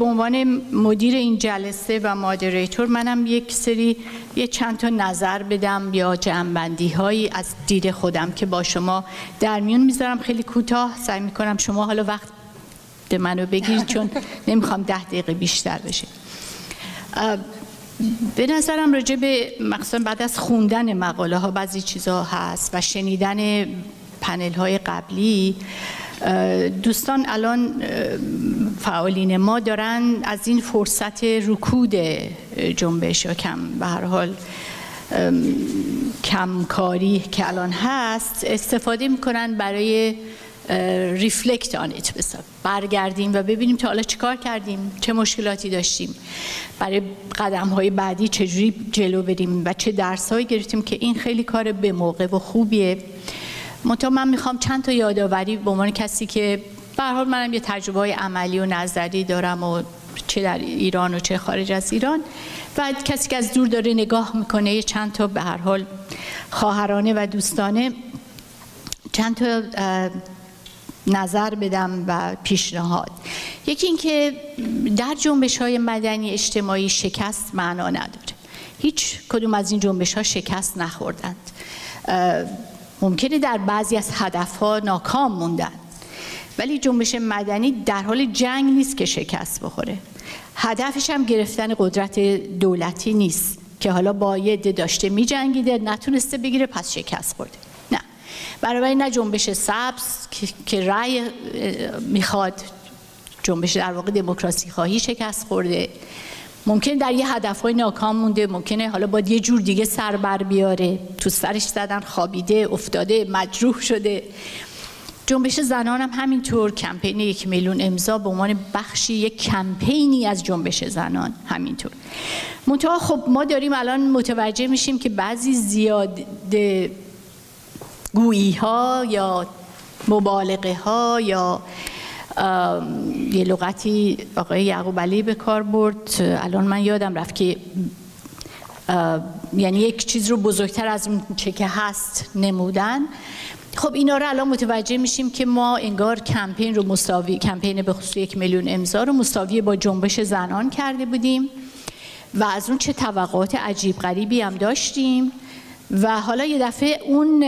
به عنوان مدیر این جلسه و مادریتور منم یه چند تا نظر بدم یا جمع‌بندی هایی از دید خودم که با شما در میون میذارم. خیلی کوتاه سعی میکنم، شما حالا وقت منو بگیرید چون نمیخوام 10 دقیقه بیشتر بشه. به نظرم راجع به مخصوصا بعد از خوندن مقاله ها بعضی چیزا هست و شنیدن پنل های قبلی، دوستان الان فعالین ما دارن از این فرصت رکود جنبش یا به هر حال کمکاری که الان هست استفاده میکنن برای ریفلکت آن ایت، برگردیم و ببینیم تا حالا چیکار کردیم، چه مشکلاتی داشتیم، برای قدم‌های بعدی چجوری جلو بریم و چه درس‌هایی گرفتیم که این خیلی کار به موقع و خوبیه. منتها من میخوام چند تا یادآوری به عنوان کسی که به هر حال منم یه تجربه‌های عملی و نظری دارم و چه در ایران و چه خارج از ایران و کسی که از دور داره نگاه میکنه، یه چند تا به هر حال خواهرانه و دوستانه چند تا نظر بدم و پیشنهاد. یکی این که در جنبش‌های مدنی اجتماعی شکست معنا نداره. هیچ کدوم از این جنبش‌ها شکست نخوردند. ممکنه در بعضی از هدفها ناکام موندن، ولی جنبش مدنی در حال جنگ نیست که شکست بخوره. هدفش هم گرفتن قدرت دولتی نیست که حالا با یه عده داشته می‌جنگیده نتونسته بگیره پس شکست خورده. نه، برای نه جنبش سبز که رأی میخواد، جنبش در واقع دموکراسی خواهی شکست خورده، ممکن در یه هدفهای ناکام مونده، ممکنه حالا با یه جور دیگه سر بر بیاره، تو سرش زدن، خوابیده، افتاده، مجروح شده. جنبش زنان هم همینطور، کمپین 1 میلیون امضا به عنوان بخشی یک کمپینی از جنبش زنان همینطور. منتها خب ما داریم الان متوجه میشیم که بعضی زیاده گویی ها یا مبالغه ها یا یه لغتی آقای یعقوب علی به کار برد، الان من یادم رفت که یعنی یک چیز رو بزرگتر از اون چه که هست نمودن. خب اینا رو الان متوجه میشیم که ما انگار کمپین رو مساوی، کمپین به خصوص 1 میلیون امضا رو مساوی با جنبش زنان کرده بودیم و از اون چه توقعات عجیب غریبی هم داشتیم و حالا یه دفعه اون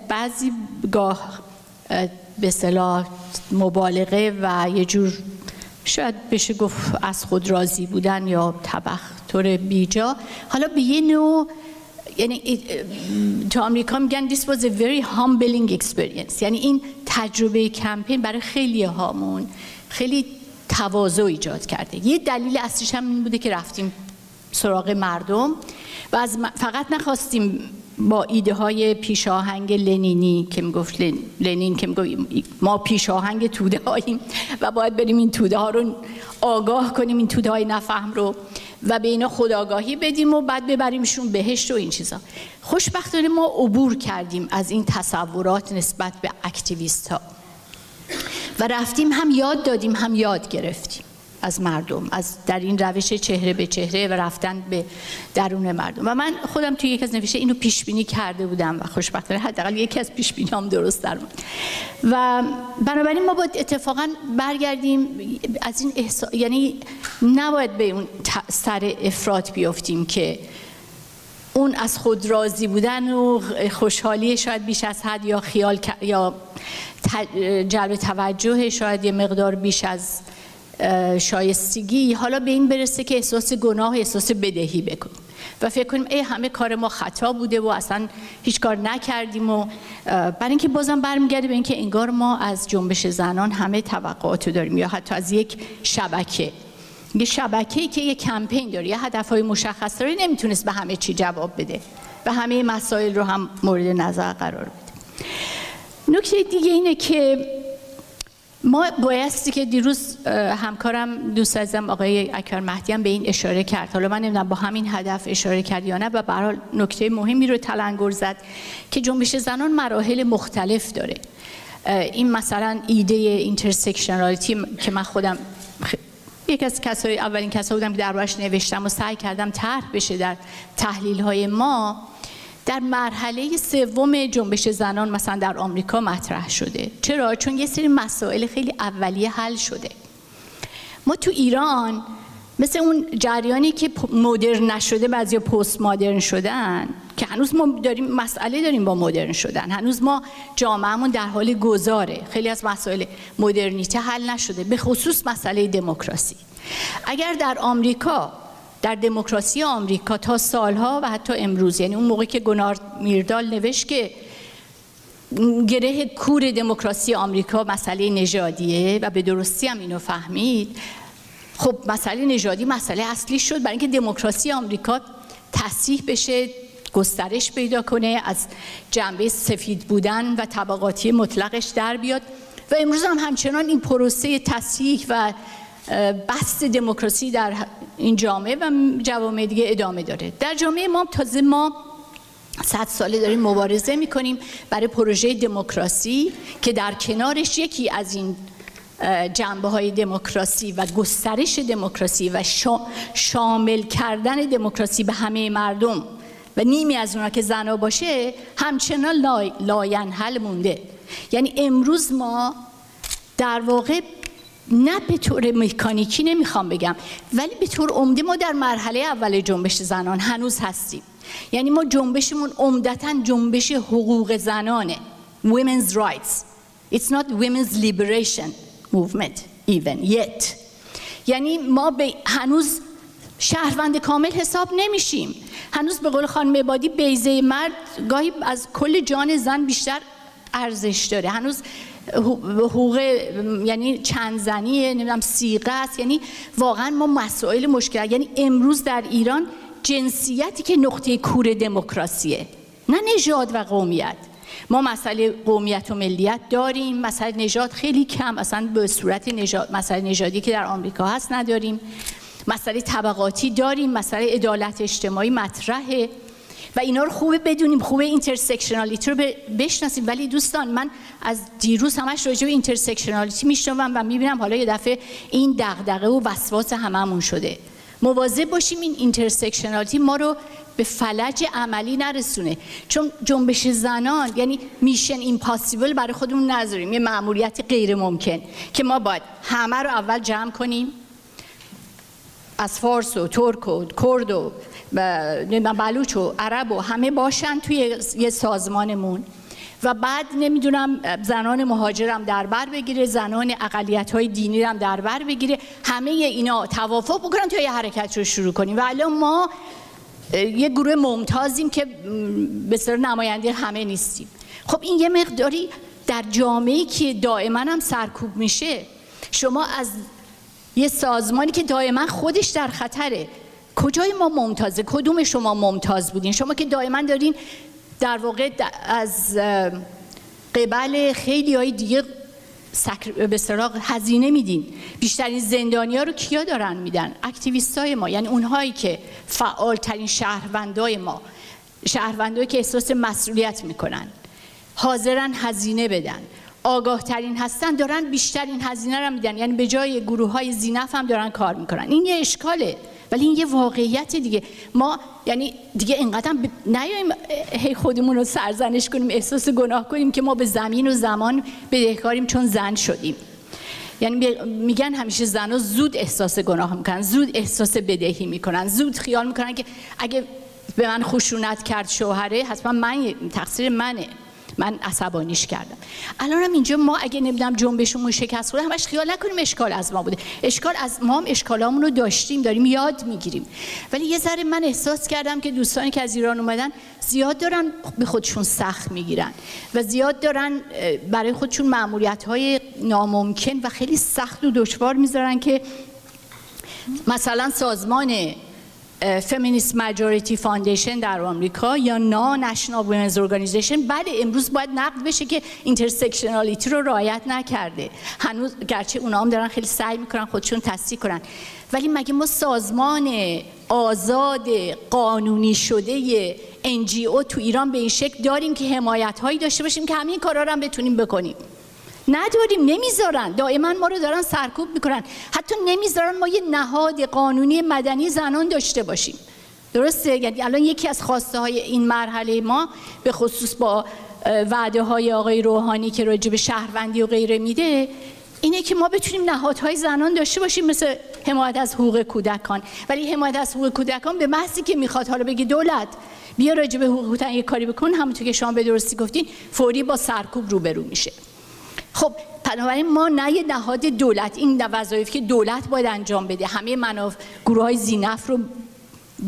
بعضی گاه به اصطلاح مبالغه و یه جور شاید بشه گفت از خود راضی بودن یا تبختر بیجا، حالا به یه نوع، یعنی تو آمریکا میگن this was a very humbling experience، یعنی این تجربه کمپین برای خیلی هامون خیلی تواضع ایجاد کرده. یه دلیل اصلیش هم این بوده که رفتیم سراغ مردم و از فقط نخواستیم با ایده های پیشاهنگ لنینی که میگفت لنین که میگفت ما پیشاهنگ توده هاییم و باید بریم این توده ها رو آگاه کنیم، این توده های نفهم رو و به اینا خودآگاهی بدیم و بعد ببریمشون بهشت و این چیزا. خوشبختانه ما عبور کردیم از این تصورات نسبت به اکتیویست ها و رفتیم هم یاد دادیم هم یاد گرفتیم از مردم، از در این روش چهره به چهره و رفتن به درون مردم. و من خودم توی یک از نوشته اینو پیش بینی کرده بودم و خوشبختانه حداقل یکی از پیش بینیام درست در اومد. و بنابراین ما باید اتفاقا برگردیم از این یعنی نباید به اون سر افراط بیافتیم که اون از خود راضی بودن و خوشحالی شاید بیش از حد یا خیال یا جلب توجه شاید یه مقدار بیش از شایستگی حالا به این برسه که احساس گناه، احساس بدهی بکنیم و فکر کنیم ای همه کار ما خطا بوده و اصلا هیچ کار نکردیم و برای اینکه بازم برمیگرده به اینکه انگار ما از جنبش زنان همه توقعاتو داریم یا حتی از یک شبکه، یه شبکه‌ای که یه کمپین داره، یه هدفهای مشخص داره، نمیتونست به همه چی جواب بده و همه مسائل رو هم مورد نظر قرار بده. نکته دیگه اینه که ما بایستی که دیروز همکارم دوست عزیزم آقای اکبر مهدی هم به این اشاره کرد، حالا من نمیدونم با همین هدف اشاره کرد یا نه، و به هر حال نکته مهمی رو تلنگر زد که جنبش زنان مراحل مختلف داره. این مثلا ایده اینترسکشنالیتی که من خودم یک از کسای اولین کسایی بودم که دربارش نوشتم و سعی کردم طرح بشه در تحلیل‌های ما، در مرحله سوم جنبش زنان مثلا در آمریکا مطرح شده. چرا؟ چون یه سری مسائل خیلی اولیه حل شده. ما تو ایران مثل اون جریانی که مدرن نشده، بعضیا پست مدرن شدن، که هنوز ما مسئله داریم با مدرن شدن، هنوز ما جامعهمون در حال گذاره، خیلی از مسائل مدرنیته حل نشده، به خصوص مسئله دموکراسی. اگر در آمریکا، در دموکراسی آمریکا تا سالها و حتی امروز، یعنی اون موقعی که گونارد میردال نوشت که گره کور دموکراسی آمریکا مسئله نژادیه و به درستی هم اینو فهمید، خب مسئله نژادی مسئله اصلی شد برای اینکه دموکراسی آمریکا تصحیح بشه، گسترش پیدا کنه، از جنبه سفید بودن و طبقاتی مطلقش در بیاد. و امروز هم همچنان این پروسه تصحیح و بحث دموکراسی در این جامعه و جوامع دیگه ادامه داره. در جامعه ما تازه ما 100 ساله داریم مبارزه میکنیم برای پروژه دموکراسی که در کنارش یکی از این جنبه های دموکراسی و گسترش دموکراسی و شامل کردن دموکراسی به همه مردم و نیمی از اونا که زنا باشه همچنان لاینحل مونده. یعنی امروز ما در واقع نه به طور مکانیکی نمیخوام بگم، ولی به طور عمده ما در مرحله اول جنبش زنان هنوز هستیم. یعنی ما جنبشمون عمدتاً جنبش حقوق زنانه، women's rights. It's not women's liberation movement even yet. یعنی ما هنوز شهروند کامل حساب نمیشیم. هنوز به قول خانم عبادی بیضه مرد گاهی از کل جان زن بیشتر ارزش داره. هنوز حقوق یعنی چند زنیه، نمیدونم صیغه است، یعنی واقعا ما مسائل مشکل. یعنی امروز در ایران جنسیتی که نقطه کور دموکراسیه، نه نژاد و قومیت. ما مسئله قومیت و ملیت داریم، مسئله نژاد خیلی کم، اصلا به صورت مسئله نژادی که در آمریکا هست نداریم. مسئله طبقاتی داریم، مسئله عدالت اجتماعی مطرحه و اینا رو خوبه بدونیم، خوبه اینترسکشنالیتی رو بشناسیم. ولی دوستان من از دیروز همش راجع به اینترسکشنالیتی میشنوم و میبینم حالا یه دفعه این دغدغه و وسواس هممون شده. مواظب باشیم این اینترسکشنالیتی ما رو به فلج عملی نرسونه، چون جنبش زنان یعنی میشن ایمپاسیبل برای خودمون نذاریم، یه مأموریت غیر ممکن که ما باید همه رو اول جمع کنیم، از فارس و ترک و کرد و بلوچ و عرب و همه باشن توی یه سازمانمون و بعد نمیدونم زنان مهاجرم در بر بگیره، زنان اقلیت‌های دینی هم در بر بگیره، همه اینا توافق بکنن توی یه حرکت رو شروع کنیم. و الان ما یه گروه ممتازیم که به صورت نماینده همه نیستیم. خب این یه مقداری در جامعه‌ای که دائما هم سرکوب میشه، شما از یه سازمانی که دائما خودش در خطره، کجای ما ممتازه؟ کدوم شما ممتاز بودین؟ شما که دائما دارین در واقع از قبل خیلی های دیگه به اصطلاح هزینه میدین. بیشترین زندانی‌ها رو کیا دارن میدن؟ اکتیویستای ما، یعنی اونهایی که فعالترین شهروندای ما، شهروندایی که احساس مسئولیت میکنن، حاضرن هزینه بدن، آگاه ترین هستن، دارن بیشترین هزینه رو میدن. یعنی به جای گروه‌های ذی‌نفع هم دارن کار میکنن. این یه اشکاله، ولی این یه واقعیت دیگه. ما یعنی دیگه اینقدر نیاییم هی خودمون رو سرزنش کنیم، احساس گناه کنیم که ما به زمین و زمان بدهکاریم چون زن شدیم. یعنی میگن همیشه زن‌ها زود احساس گناه میکنن، زود احساس بدهی میکنن، زود خیال میکنن که اگه به من خشونت کرد شوهره حتما من تقصیر منه، من عصبانیش کردم. الان هم اینجا ما اگه نمیدونم جنبشمون شکست خورده، همش خیال نکنیم اشکال از ما بوده. اشکال از ما هم اشکالامون رو داشتیم، داریم یاد میگیریم. ولی یه ذره من احساس کردم که دوستانی که از ایران اومدن زیاد دارن به خودشون سخت میگیرن و زیاد دارن برای خودشون مأموریت‌های ناممکن و خیلی سخت و دشوار میذارن که مثلا سازمان فمینیست ماجوریتی فاندیشن در آمریکا یا نشنال ویمنز ارگانیزیشن بله امروز باید نقد بشه که اینترسکشنالیتی رو رعایت نکرده. هنوز گرچه اونا هم دارن خیلی سعی میکنن خودشون تصحیح کنن، ولی مگه ما سازمان آزاد قانونی شده NGO تو ایران به این شکل داریم که حمایت هایی داشته باشیم که همین کارا رو هم بتونیم بکنیم؟ نداریم، نمیذارن، دائما ما رو دارن سرکوب میکنن. حتی نمیذارن ما یه نهاد قانونی مدنی زنان داشته باشیم. درسته؟ یعنی الان یکی از خواسته های این مرحله ما به خصوص با وعده های آقای روحانی که راجع به شهروندی و غیره میده، اینه که ما بتونیم نهادهای زنان داشته باشیم مثل حمایت از حقوق کودکان، ولی حمایت از حقوق کودکان به محضی که میخواد حالا بگه دولت بیا راجع به حقوق کودکان یک کاری بکن، همونطور که شما به درستی گفتین فوری با سرکوب روبرو میشه. خب بنابراین ما نه یه نهاد دولت، این وظایفی که دولت باید انجام بده، همه گروه‌های ذی‌نفع رو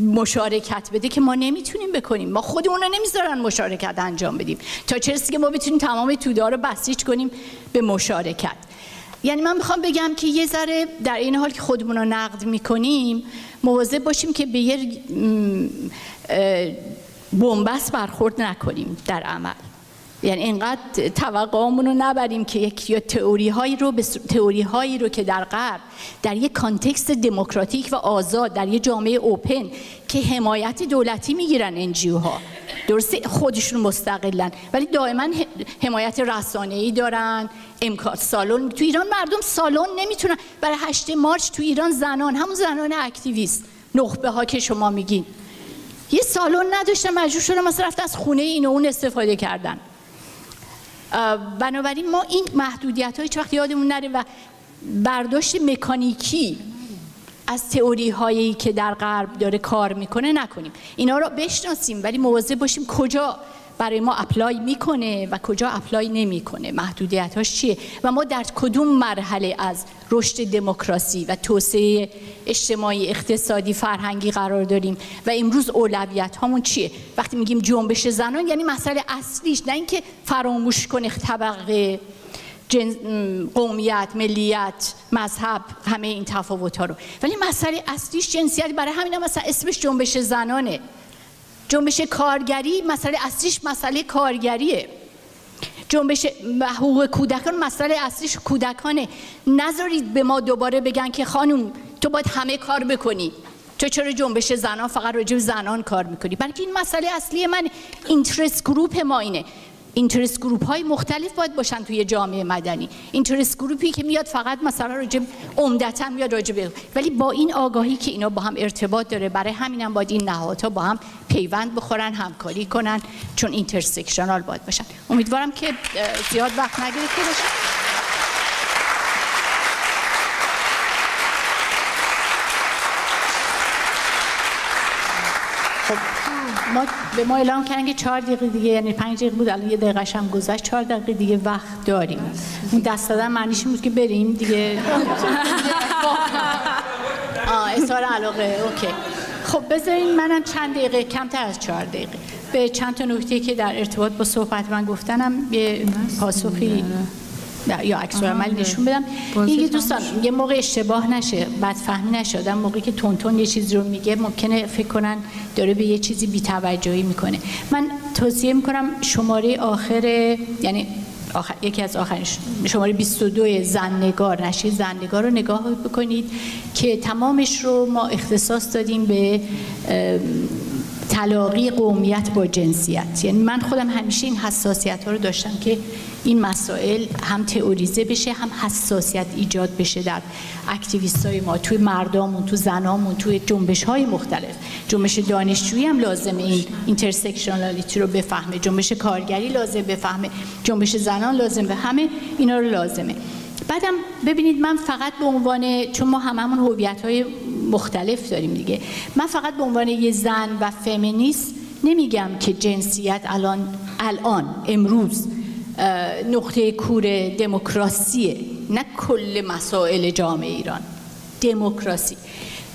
مشارکت بده که ما نمیتونیم بکنیم. ما خودمون رو نمیذارن مشارکت انجام بدیم تا چه رسه که ما بتونیم تمام توده ها رو بسیج کنیم به مشارکت. یعنی من میخوام بگم که یه ذره در این حال که خودمون رو نقد میکنیم مواظب باشیم که به یه بن‌بست برخورد نکنیم در عمل. یعنی اینقدر توقعمون رو نبریم که یک یا تئوری هایی رو که در غرب در یک کانتکست دموکراتیک و آزاد در یک جامعه اوپن که حمایت دولتی میگیرن NGO ها، درسته خودشون مستقلن ولی دائما حمایت رسانه‌ای دارن، امکان سالن تو ایران مردم سالن نمیتونن. برای 8 مارچ تو ایران زنان، همون زنان اکتیویست نخبه ها که شما میگین، یه سالن نداشتن، مجبور شدن مثلا رفت از خونه این و اون استفاده کردن. بنابراین ما این محدودیت‌ها هیچ وقت یادمون نره و برداشت مکانیکی از تئوری هایی که در غرب داره کار میکنه نکنیم. اینا رو بشناسیم ولی مواظب باشیم کجا برای ما اپلای میکنه و کجا اپلای نمیکنه، محدودیت‌هاش چیه و ما در کدوم مرحله از رشد دموکراسی و توسعه اجتماعی، اقتصادی، فرهنگی قرار داریم و امروز اولویت هامون چیه. وقتی میگیم جنبش زنان یعنی مسئله اصلیش نه اینکه فراموش کنه طبقه، قومیت، ملیت، مذهب، همه این تفاوت‌ها رو، ولی مسئله اصلیش جنسیت. برای همین هم مثلا اسمش جنبش زنانه. جنبش کارگری مسئله اصلیش مسئله کارگریه. جنبش حقوق کودکان مسئله اصلیش کودکانه. نذارید به ما دوباره بگن که خانم تو باید همه کار بکنی، تو چرا جنبش زنان فقط راجع به زنان کار میکنی؟ بلکه این مسئله اصلی من، اینترست گروپ ما اینه. اینترست گروپ های مختلف باید باشن توی جامعه مدنی. اینترست گروپی که میاد فقط مثلا راجع عمدتاً میاد راجع به، ولی با این آگاهی که اینا با هم ارتباط داره، برای همینم باید این نهادها با هم پیوند بخورن، همکاری کنن، چون اینترسکشنال باید باشن. امیدوارم که زیاد وقت نگرفته باشه. به ما اعلام کردن که 4 دقیقه دیگه، یعنی 5 دقیقه بود الان 1 دقیقه هم گذشت، 4 دقیقه دیگه وقت داریم. اون دست دادن معنیش بود که بریم دیگه. اظهار علاقه. اوکی. خب بذارین منم چند دقیقه، کمتر از 4 دقیقه، به چند تا نکته که در ارتباط با صحبت من گفتنم یه پاسخی یا عکس العمل نشون بدم. این دوستان یه موقع اشتباه نشه، بدفهمی نشه. موقعی که تون یه چیزی رو میگه ممکنه فکر کنن داره به یه چیزی بی‌توجهی میکنه. من توصیه میکنم شماره آخر، یعنی یکی از آخرین شماره 22 زن‌نگار، نشریه زن‌نگار رو نگاه بکنید که تمامش رو ما اختصاص دادیم به تلاقی قومیت با جنسیت. یعنی من خودم همیشه این حساسیت ها رو داشتم که این مسائل هم تئوریزه بشه، هم حساسیت ایجاد بشه در اکتیویست های ما، توی مردمون، تو زنامون، توی جنبش های مختلف. جنبش دانشجویی هم لازمه این اینترسکشنالیتی رو بفهمه، جنبش کارگری لازم بفهمه، جنبش زنان لازم به همه اینا رو لازمه. بعدم ببینید من فقط به عنوان، چون ما هممون هویت‌های مختلف داریم دیگه، من فقط به عنوان یه زن و فمینیست نمیگم که جنسیت الان امروز نقطه کور دموکراسیه. نه کل مسائل جامعه ایران دموکراسی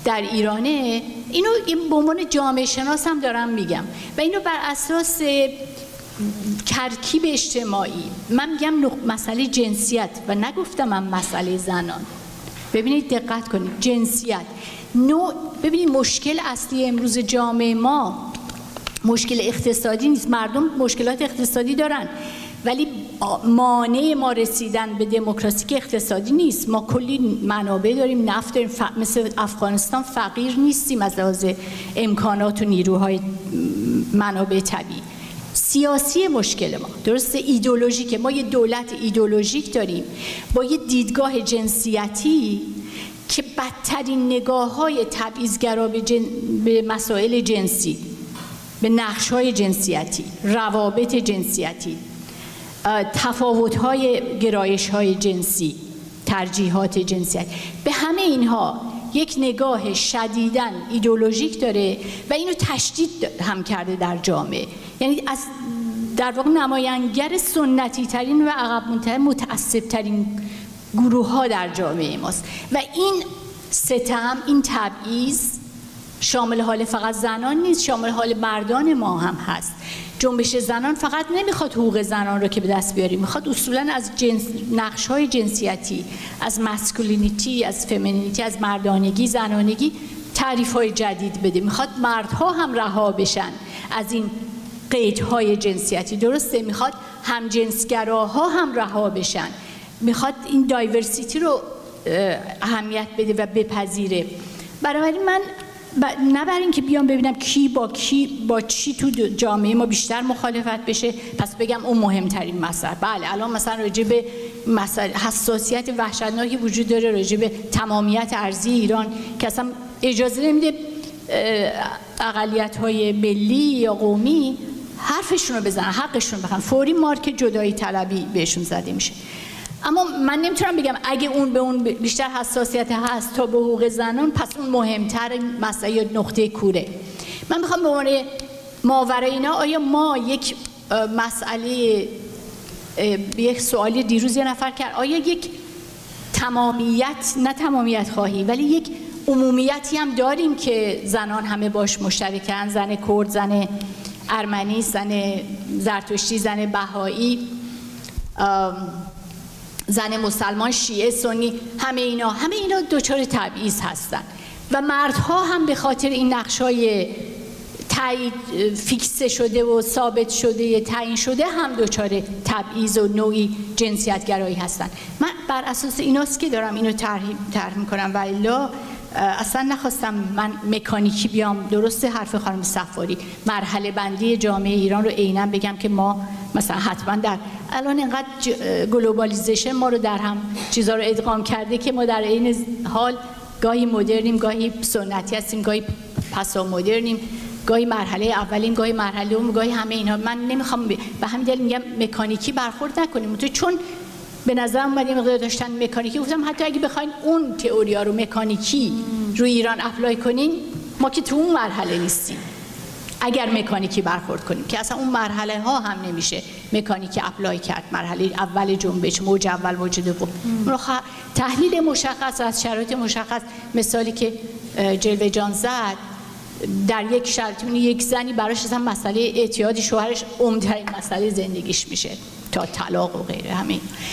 در ایرانه. اینو به عنوان جامعه شناس هم دارم میگم و اینو بر اساس ترکیب اجتماعی. من میگم مسئله جنسیت و نگفتم من مسئله زنان. ببینید دقت کنید، جنسیت ببینید مشکل اصلی امروز جامعه ما مشکل اقتصادی نیست. مردم مشکلات اقتصادی دارن ولی مانع ما رسیدن به دموکراسی که اقتصادی نیست. ما کلی منابع داریم، نفت داریم، مثل افغانستان فقیر نیستیم از لحاظ امکانات و نیروهای منابع طبیعی. سیاسی مشکل ما درسته، ایدئولوژیکه. ما یه دولت ایدئولوژیک داریم با یه دیدگاه جنسیتی که بدترین نگاه‌های تبعیض‌گرا به مسائل جنسی، به نقش‌های جنسیتی، روابط جنسیتی، تفاوت‌های گرایش‌های جنسی ترجیحات جنسیت، به همه اینها یک نگاه شدیداً ایدئولوژیک داره و اینو تشدید هم کرده در جامعه. یعنی از در واقع نماینگر سنتی ترین و عقب مونده متعصب ترین گروه ها در جامعه ماست و این ستم، این تبعیض شامل حال فقط زنان نیست، شامل حال مردان ما هم هست. جنبش زنان فقط نمیخواد حقوق زنان رو که به دست بیاریم، میخواد اصولاً از نقش‌های جنسیتی، از ماسکولینیتی، از فمینینیتی، از مردانگی، زنانگی تعریف‌های جدید بده. میخواد مردها هم رها بشن از این قیدهای جنسیتی. درسته، میخواد همجنسگراها هم رها بشن، میخواد این دایورسیتی رو اهمیت بده و بپذیره. بنابراین من نه برای اینکه بیام ببینم کی با چی تو جامعه ما بیشتر مخالفت بشه پس بگم اون مهمترین مسئله. بله الان مثلا راجع به مسئله حساسیت وحشتناکی وجود داره راجع به تمامیت ارضی ایران که اصلا اجازه نمیده اقلیت‌های ملی یا قومی حرفشون رو بزنن، حقشون رو بخوان، فوری مارک جدایی طلبی بهشون زده میشه. اما من نمیتونم بگم اگه اون به اون بیشتر حساسیت هست تا به حقوق زنان پس اون مهمتر مسئله یا نقطه کوره. من میخوام به عنوان ماورای اینا، آیا ما یک مسئله، یک سوالی دیروز یه نفر کرد، آیا یک تمامیت، نه تمامیت خواهی ولی یک عمومیتی هم داریم که زنان همه باش مشترکن، زن کرد، زن ارمنی، زن زرتشتی، زن بهایی، زن مسلمان، شیعه، سنی، همه اینا دچار تبعیض هستن و مردها هم به خاطر این نقش‌های تایید فیکس شده و ثابت شده تعیین شده هم دچار تبعیض و نوعی جنسیت‌گرایی هستن. من بر اساس ایناست که دارم اینو طرح می‌کنم و الا اصلا نخواستم من مکانیکی بیام. درسته حرف خانم صفاری، مرحله بندی جامعه ایران رو عیناً بگم که ما مثلا حتما در الان اینقدر گلوبالیزیشن ما رو در هم چیزا رو ادغام کرده که ما در عین حال گاهی مدرنیم، گاهی سنتی هستیم، گاهی پسا مدرنیم، گاهی مرحله اولیم، گاهی مرحله دوم، گاهی همه اینا. من نمیخوام به همین دلیل میگم مکانیکی برخورد نکنیم، چون به نظر اومد یه مقدار داشتن مکانیکی. گفتم حتی اگه بخواین اون تئوریا رو مکانیکی روی ایران اپلای کنین، ما که تو اون مرحله نیستیم. اگر مکانیکی برخورد کنیم که اصلا اون مرحله ها هم نمیشه مکانیکی اپلای کرد، مرحله اول جنبش، موج اول، موج دوم، تحلیل مشخص از شرایط مشخص. مثالی که جلوه جان زد در یک شرط، یک زنی براش اصلا مسئله اعتیاد شوهرش عمدترین مسئله زندگیش میشه تا طلاق و غیره همین.